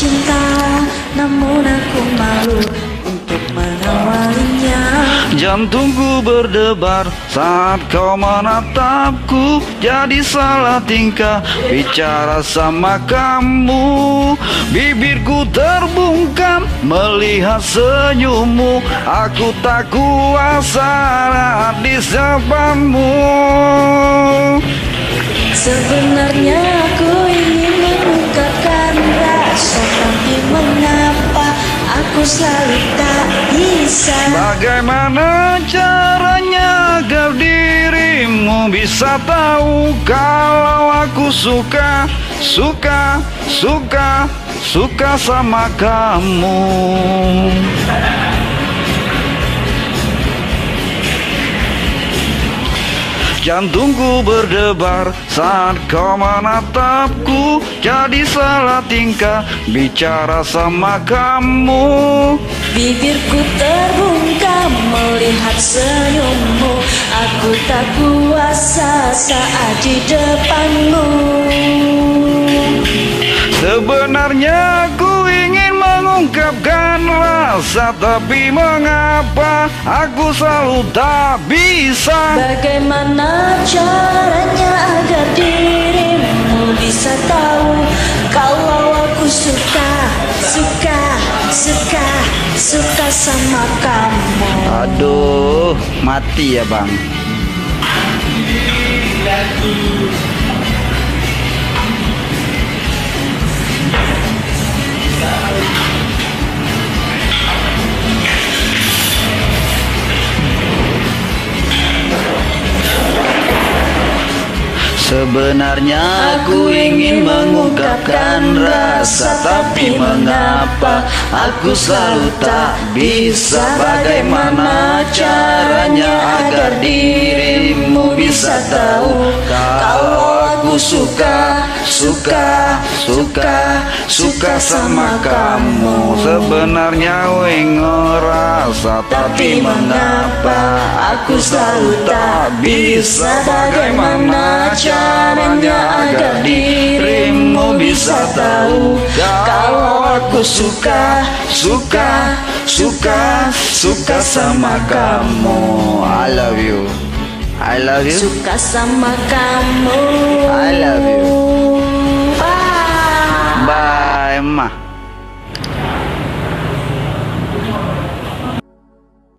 cinta, namun aku malu untuk mengawalinya. Jantungku berdebar saat kau menatapku, jadi salah tingkah bicara sama kamu. Bibirku terbungkam melihat senyummu, aku tak kuasa di depanmu. Sebenarnya aku ingin mengungkapkan rasa, tapi mengapa aku selalu tak bisa. Bagaimana caranya agar dirimu bisa tahu kalau aku suka sama kamu. Jantungku berdebar saat kau menatapku, jadi salah tingkah bicara sama kamu. Bibirku terbungkam melihat senyummu, aku tak kuasa saat di depanmu. Sebenarnya aku ingin mengungkapkan rasa, tapi mengapa aku selalu tak bisa. Bagaimana caranya agar dirimu bisa tahu kalau aku suka sama kamu. Aduh, mati ya bang. Sebenarnya aku ingin mengungkapkan rasa, tapi mengapa aku selalu tak bisa. Bagaimana caranya agar dirimu bisa tahu kalau aku suka sama kamu. Sebenarnya ngerasa, tapi mengapa aku selalu tak bisa. Bagaimana caranya agar dirimu bisa tahu kalau aku suka sama kamu. I love you. Suka sama kamu. I love you.